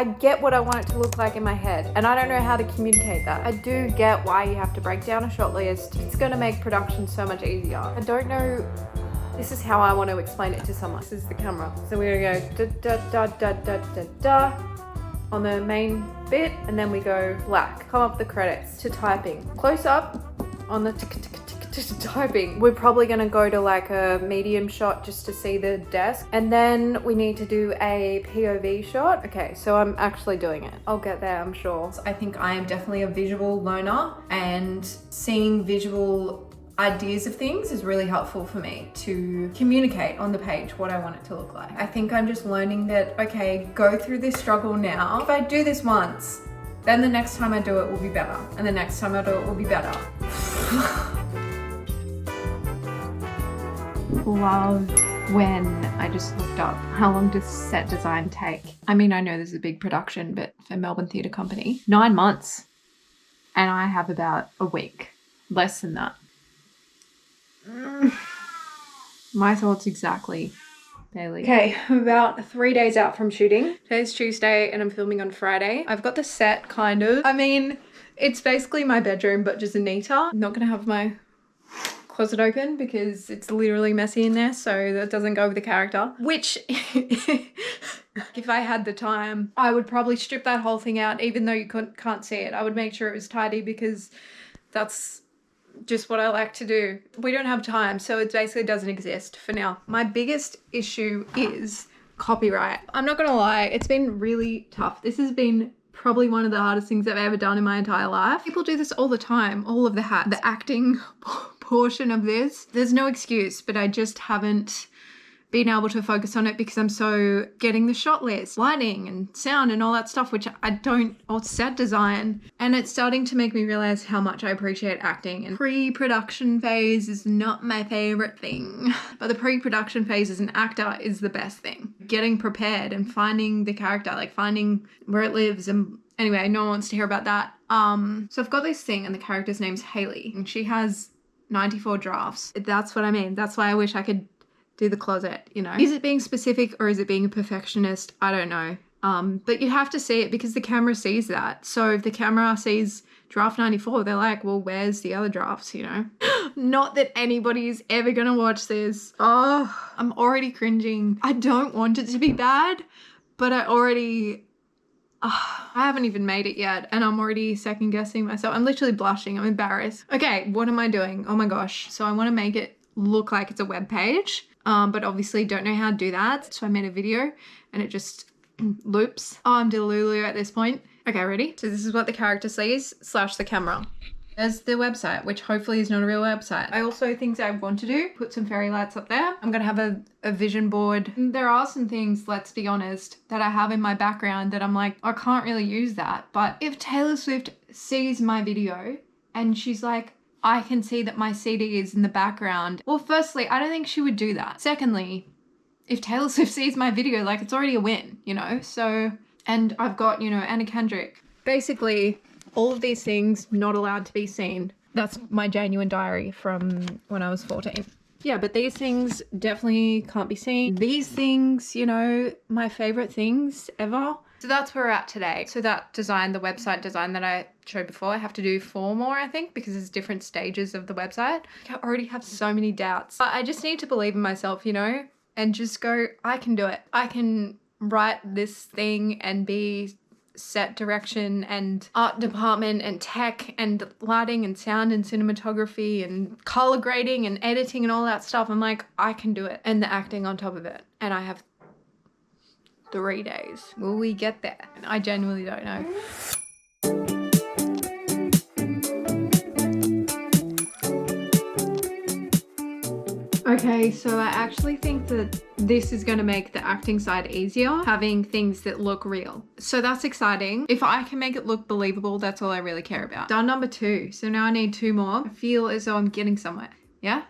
I get what I want it to look like in my head, and I don't know how to communicate that. I do get why you have to break down a shot list. It's gonna make production so much easier. I don't know, this is how I want to explain it to someone. This is the camera. So we're gonna go da da da da da da da on the main bit, and then we go black. Come up the credits to typing. Close up on the typing. We're probably gonna go to like a medium shot just to see the desk, and then we need to do a POV shot. Okay, so I'm actually doing it. I'll get there, I'm sure. I think I am definitely a visual learner, and seeing visual ideas of things is really helpful for me to communicate on the page what I want it to look like. I think I'm just learning that, okay, go through this struggle now. If I do this once, then the next time I do it will be better, and the next time I do it will be better. Love when I just looked up how long does set design take. I mean, I know this is a big production, but for Melbourne Theatre Company, 9 months, and I have about a week, less than that. My thoughts exactly, Bailey. Okay, I'm about 3 days out from shooting. Today's Tuesday and I'm filming on Friday. I've got the set kind of. I mean, it's basically my bedroom, but just neater. I'm not gonna have my closet open because it's literally messy in there, so that doesn't go with the character. Which, if I had the time, I would probably strip that whole thing out, even though you can't see it. I would make sure it was tidy because that's just what I like to do. We don't have time, so it basically doesn't exist for now. My biggest issue is copyright. I'm not gonna lie, it's been really tough. This has been probably one of the hardest things I've ever done in my entire life. People do this all the time, all of the acting portion of this. There's no excuse, but I just haven't been able to focus on it because I'm so getting the shot list, lighting and sound and all that stuff, which I don't, or set design. And it's starting to make me realize how much I appreciate acting. And pre-production phase is not my favorite thing, but the pre-production phase as an actor is the best thing. Getting prepared and finding the character, like finding where it lives. And anyway, no one wants to hear about that. So I've got this thing and the character's name's Hayley and she has 94 drafts. That's what I mean. That's why I wish I could do the closet, you know. Is it being specific or is it being a perfectionist? I don't know. But you have to see it because the camera sees that. So if the camera sees draft 94, they're like, well, where's the other drafts, you know? Not that anybody's ever gonna watch this. Oh, I'm already cringing. I don't want it to be bad, but I haven't even made it yet and I'm already second guessing myself. I'm literally blushing. I'm embarrassed. Okay, what am I doing? Oh my gosh. So I want to make it look like it's a web page. But obviously don't know how to do that. So I made a video and it just loops. Oh, I'm Delulu at this point. Okay, ready? So this is what the character sees / the camera. There's the website, which hopefully is not a real website. I also, things I want to do, put some fairy lights up there. I'm gonna have a vision board. There are some things, let's be honest, that I have in my background that I'm like, I can't really use that. But if Taylor Swift sees my video and she's like, I can see that my CD is in the background. Well, firstly, I don't think she would do that. Secondly, if Taylor Swift sees my video, like it's already a win, you know? So, and I've got, you know, Anna Kendrick. Basically, all of these things not allowed to be seen. That's my genuine diary from when I was 14. Yeah, but these things definitely can't be seen. These things, you know, my favorite things ever. So that's where we're at today. So that design, the website design that I showed before, I have to do 4 more, I think, because there's different stages of the website. I already have so many doubts. But I just need to believe in myself, you know, and just go, I can do it. I can write this thing and be set direction and art department and tech and lighting and sound and cinematography and color grading and editing and all that stuff. I'm like, I can do it. And the acting on top of it. And I have 3 days. Will we get there? I genuinely don't know. Okay, so I actually think that this is going to make the acting side easier, having things that look real. So that's exciting. If I can make it look believable, that's all I really care about. Done number 2. So now I need 2 more. I feel as though I'm getting somewhere. Yeah?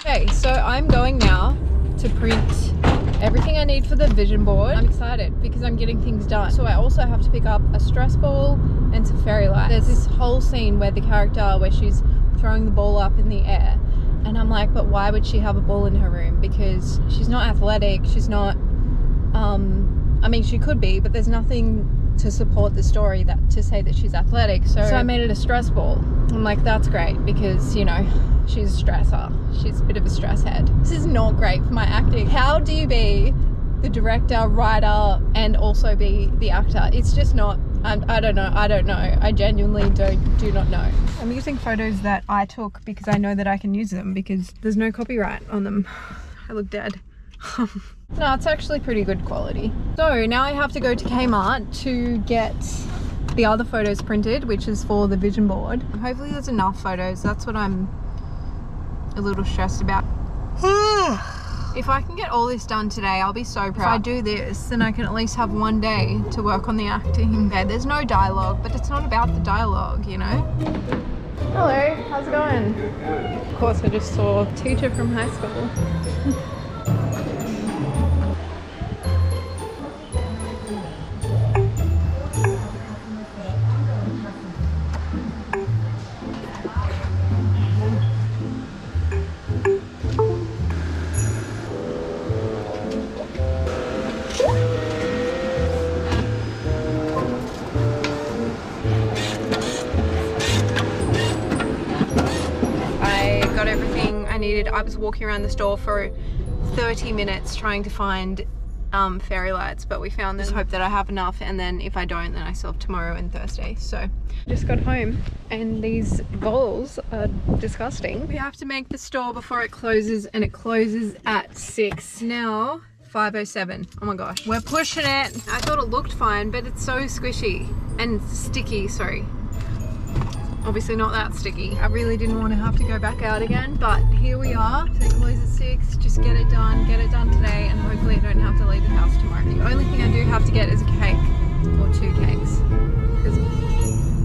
Okay, so I'm going now to print everything I need for the vision board. I'm excited because I'm getting things done. So I also have to pick up a stress ball and some fairy lights. There's this whole scene where the character, where she's throwing the ball up in the air. And I'm like, but why would she have a ball in her room? Because she's not athletic. She's not, I mean, she could be, but there's nothing to support the story that to say that she's athletic. So I made it a stress ball. I'm like, that's great, because, you know, she's a stressor. She's a bit of a stress head. This is not great for my acting. How do you be the director, writer, and also be the actor? It's just not, I don't know. I genuinely do not know. I'm using photos that I took because I know that I can use them, because there's no copyright on them. I look dead. No, it's actually pretty good quality. So now I have to go to Kmart to get the other photos printed, which is for the vision board. Hopefully there's enough photos. That's what I'm a little stressed about. If I can get all this done today, I'll be so proud. If I do this, then I can at least have one day to work on the acting. Okay, there's no dialogue, but it's not about the dialogue, you know? Hello, how's it going? Of course, I just saw a teacher from high school. I was walking around the store for 30 minutes trying to find fairy lights, but we found them. Just hope that I have enough, and then if I don't, then I still have tomorrow and Thursday. So just got home and these bowls are disgusting. We have to make the store before it closes, and it closes at 6. Now 5:07. Oh my gosh, we're pushing it. I thought it looked fine, but it's so squishy and sticky. Sorry, obviously not that sticky. I really didn't want to have to go back out again, but here we are. They close at 6. Just get it done today, and hopefully I don't have to leave the house tomorrow. The only thing I do have to get is a cake or 2 cakes, because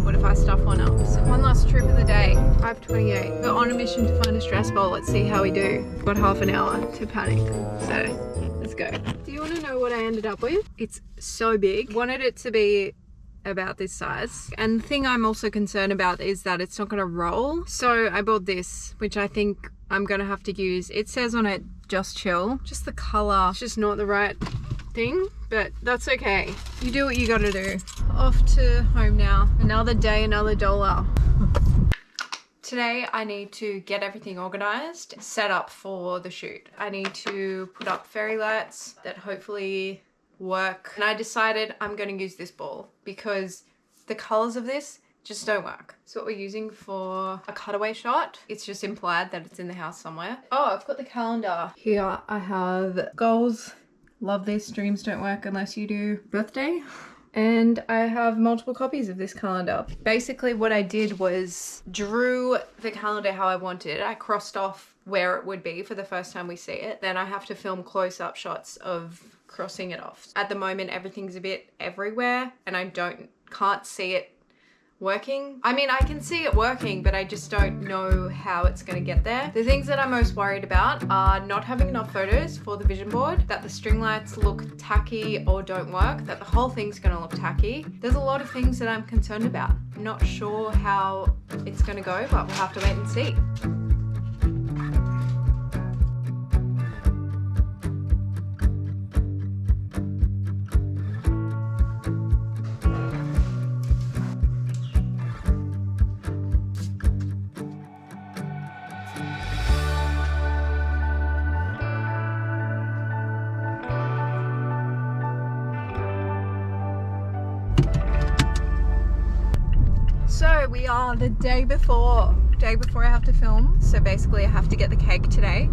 what if I stuff one up? So one last trip of the day. 5:28. We're on a mission to find a stress ball. Let's see how we do. We've got half an hour to panic, so let's go. Do you want to know what I ended up with? It's so big. Wanted it to be about this size, and the thing I'm also concerned about is that it's not going to roll. So I bought this, which I think I'm going to have to use. It says on it just chill. Just the color, it's just not the right thing, but that's okay. You do what you got to do. Off to home now. Another day, another dollar. Today I need to get everything organized, set up for the shoot. I need to put up fairy lights that hopefully work, and I decided I'm going to use this ball because the colors of this just don't work. So what we're using for a cutaway shot, it's just implied that it's in the house somewhere. Oh, I've got the calendar here. I have goals, love this, dreams don't work unless you do, birthday, and I have multiple copies of this calendar. Basically what I did was drew the calendar how I wanted. I crossed off where it would be for the first time we see it. Then I have to film close-up shots of crossing it off. At the moment everything's a bit everywhere, and I can't see it working. I mean, I can see it working, but I just don't know how it's going to get there. The things that I'm most worried about are not having enough photos for the vision board, that the string lights look tacky or don't work, that the whole thing's going to look tacky. There's a lot of things that I'm concerned about. I'm not sure how it's going to go, but we'll have to wait and see. So we are the day before I have to film. So basically I have to get the cake today,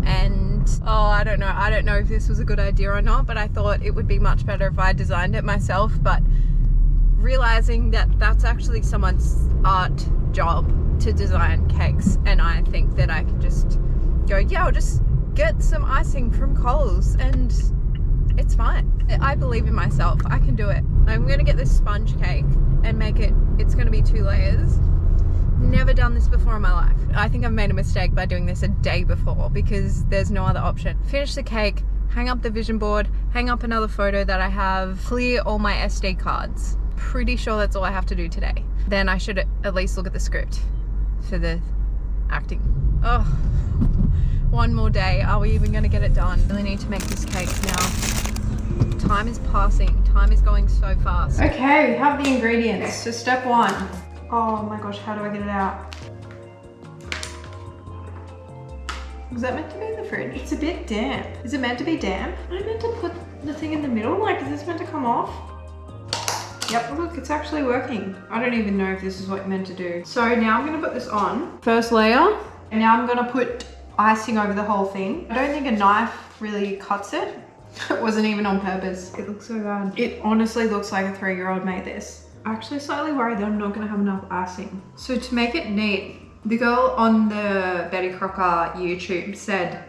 and I don't know if this was a good idea or not, but I thought it would be much better if I designed it myself. But realizing that that's actually someone's art job to design cakes, and I think that I can just go, yeah, I'll just get some icing from Coles and it's fine. I believe in myself. I can do it. I'm gonna get this sponge cake and make it, it's gonna be 2 layers. Never done this before in my life. I think I've made a mistake by doing this a day before, because there's no other option. Finish the cake, hang up the vision board, hang up another photo that I have, clear all my SD cards. Pretty sure that's all I have to do today. Then I should at least look at the script for the acting. Oh, one more day. Are we even gonna get it done? Really need to make this cake now. Time is passing. Time is going so fast. Okay, we have the ingredients. So step one. Oh my gosh, how do I get it out? Was that meant to be in the fridge? It's a bit damp. Is it meant to be damp? Am I meant to put the thing in the middle? Like, is this meant to come off? Yep, look, it's actually working. I don't even know if this is what you're meant to do. So now I'm gonna put this on. First layer. And now I'm gonna put icing over the whole thing. I don't think a knife really cuts it. It wasn't even on purpose. It looks so bad. It honestly looks like a 3-year-old made this. I'm actually slightly worried that I'm not gonna have enough icing. So to make it neat, the girl on the Betty Crocker YouTube said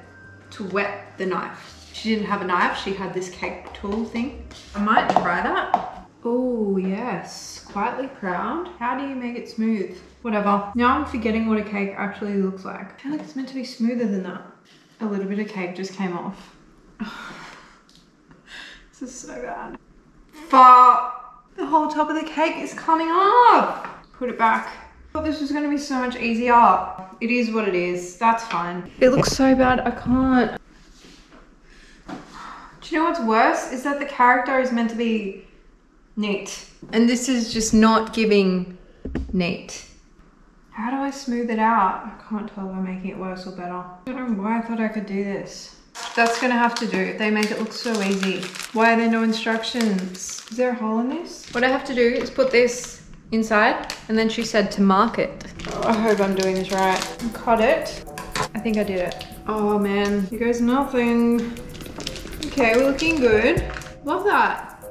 to wet the knife. She didn't have a knife, she had this cake tool thing. I might try that. Oh yes, quietly proud. How do you make it smooth? Whatever. Now I'm forgetting what a cake actually looks like. I feel like it's meant to be smoother than that. A little bit of cake just came off. This is so bad. Fuck! The whole top of the cake is coming off! Put it back. I thought this was gonna be so much easier. It is what it is. That's fine. It looks so bad, I can't. Do you know what's worse? Is that the character is meant to be neat. And this is just not giving neat. How do I smooth it out? I can't tell if I'm making it worse or better. I don't know why I thought I could do this. That's gonna have to do. They make it look so easy. Why are there no instructions? Is there a hole in this? What I have to do is put this inside, and then she said to mark it. Oh, I hope I'm doing this right. Cut it. I think I did it. Oh man, here goes nothing. Okay, we're looking good. Love that.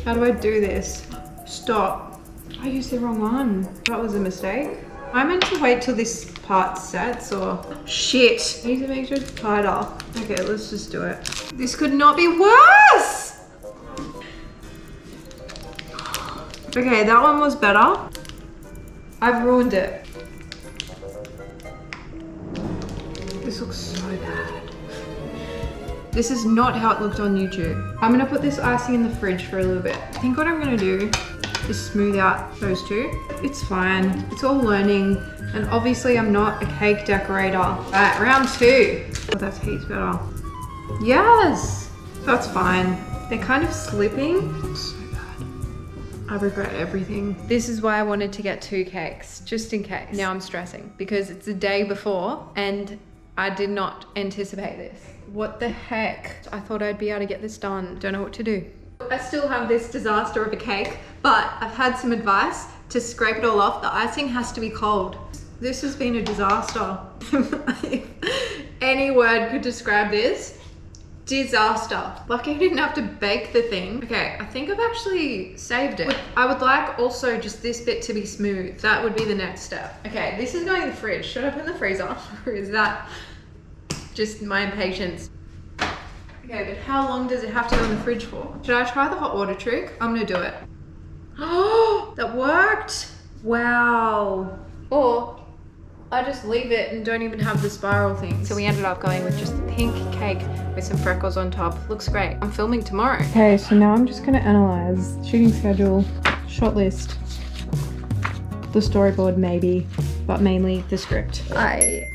How do I do this? Stop. I used the wrong one. That was a mistake. I meant to wait till this part sets or... Shit. I need to make sure it's tighter. Okay, let's just do it. This could not be worse! Okay, that one was better. I've ruined it. This looks so bad. This is not how it looked on YouTube. I'm gonna put this icing in the fridge for a little bit. I think what I'm gonna do is smooth out those two. It's fine, it's all learning. And obviously I'm not a cake decorator. All right, round 2. Oh, that's heaps better. Yes, that's fine. They're kind of slipping. So bad. I regret everything. This is why I wanted to get 2 cakes, just in case. Now I'm stressing because it's the day before and I did not anticipate this. What the heck? I thought I'd be able to get this done. Don't know what to do. I still have this disaster of a cake, but I've had some advice to scrape it all off. The icing has to be cold. This has been a disaster. If any word could describe this, disaster. Lucky I didn't have to bake the thing. Okay, I think I've actually saved it. I would like also just this bit to be smooth. That would be the next step. Okay, this is going in the fridge. Should I put it in the freezer? Or is that just my impatience? Okay, but how long does it have to go in the fridge for? Should I try the hot water trick? I'm gonna do it. Oh, that worked. Wow. Or I just leave it and don't even have the spiral thing. So we ended up going with just the pink cake with some freckles on top. Looks great. I'm filming tomorrow. Okay, so now I'm just gonna analyze shooting schedule, shot list, the storyboard maybe, but mainly the script. I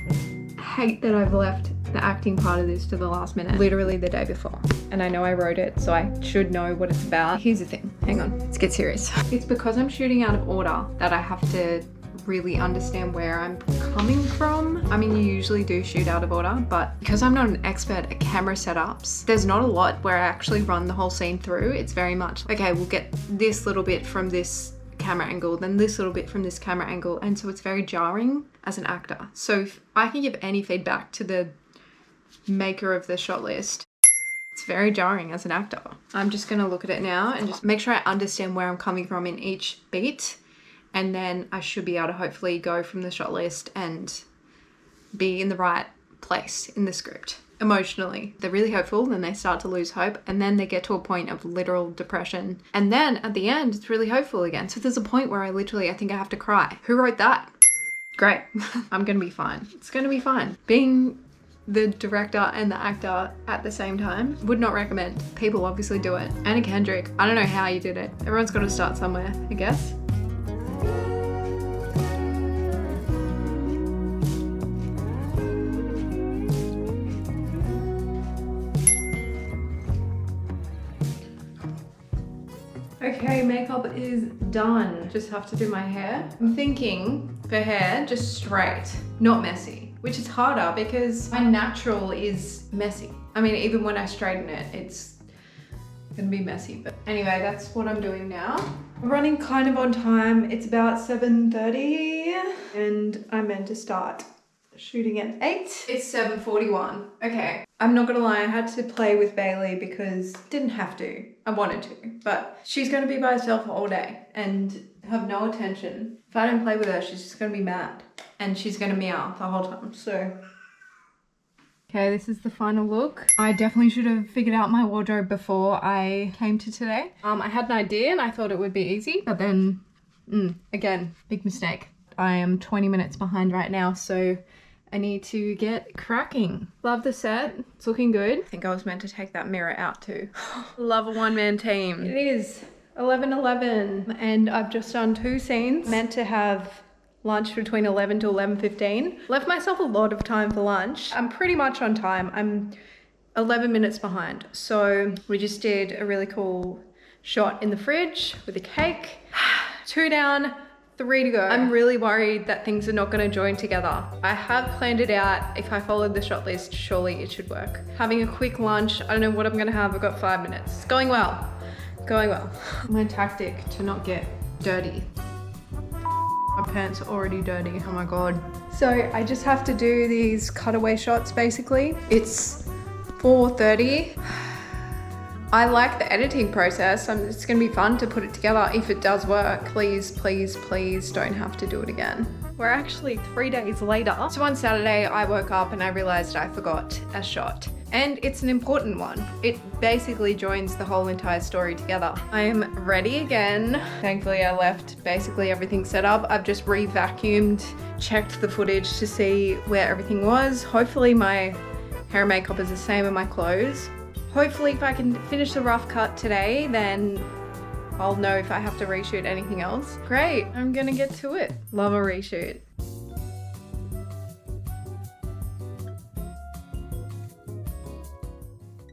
hate that I've left the acting part of this to the last minute, literally the day before. And I know I wrote it, so I should know what it's about. Here's the thing, hang on, let's get serious. It's because I'm shooting out of order that I have to really understand where I'm coming from. I mean, you usually do shoot out of order, but because I'm not an expert at camera setups, there's not a lot where I actually run the whole scene through. It's very much, okay, we'll get this little bit from this camera angle, then this little bit from this camera angle. And so it's very jarring as an actor. So if I can give any feedback to the maker of the shot list, it's very jarring as an actor. I'm just gonna look at it now and just make sure I understand where I'm coming from in each beat. And then I should be able to hopefully go from the shot list and be in the right place in the script. Emotionally, they're really hopeful, then they start to lose hope, and then they get to a point of literal depression. And then at the end, it's really hopeful again. So there's a point where I think I have to cry. Who wrote that? Great. I'm gonna be fine. It's gonna be fine. Being the director and the actor at the same time, would not recommend. People obviously do it. Anna Kendrick, I don't know how you did it. Everyone's got to start somewhere, I guess. Okay, makeup is done. Just have to do my hair. I'm thinking for hair, just straight, not messy, which is harder because my natural is messy. I mean, even when I straighten it, it's gonna be messy. But anyway, that's what I'm doing now. I'm running kind of on time. It's about 7:30 and I'm meant to start shooting at 8. It's 7:41. Okay, I'm not gonna lie, I had to play with Bailey because didn't have to. I wanted to, but she's gonna be by herself all day and have no attention. If I don't play with her, she's just gonna be mad and she's gonna meow the whole time, so. Okay, this is the final look. I definitely should have figured out my wardrobe before I came to today. I had an idea and I thought it would be easy, but then, again, big mistake. I am 20 minutes behind right now, so I need to get cracking. Love the set, it's looking good. I think I was meant to take that mirror out too. Love a one-man team. It is 11:11 and I've just done 2 scenes. Meant to have lunch between 11 to 11:15. Left myself a lot of time for lunch. I'm pretty much on time. I'm 11 minutes behind. So we just did a really cool shot in the fridge with a cake. 2 down, 3 to go. I'm really worried that things are not gonna join together. I have planned it out. If I followed the shot list, surely it should work. Having a quick lunch. I don't know what I'm gonna have. I've got 5 minutes. It's going well, going well. My tactic to not get dirty. My pants are already dirty, oh my God. So I just have to do these cutaway shots basically. It's 4:30. I like the editing process. It's gonna be fun to put it together if it does work. Please, please, please don't have to do it again. We're actually 3 days later. So on Saturday, I woke up and I realized I forgot a shot. And it's an important one. It basically joins the whole entire story together. I am ready again. Thankfully, I left basically everything set up. I've just re-vacuumed, checked the footage to see where everything was. Hopefully my hair and makeup is the same in my clothes. Hopefully if I can finish the rough cut today, then I'll know if I have to reshoot anything else. Great, I'm gonna get to it. Love a reshoot.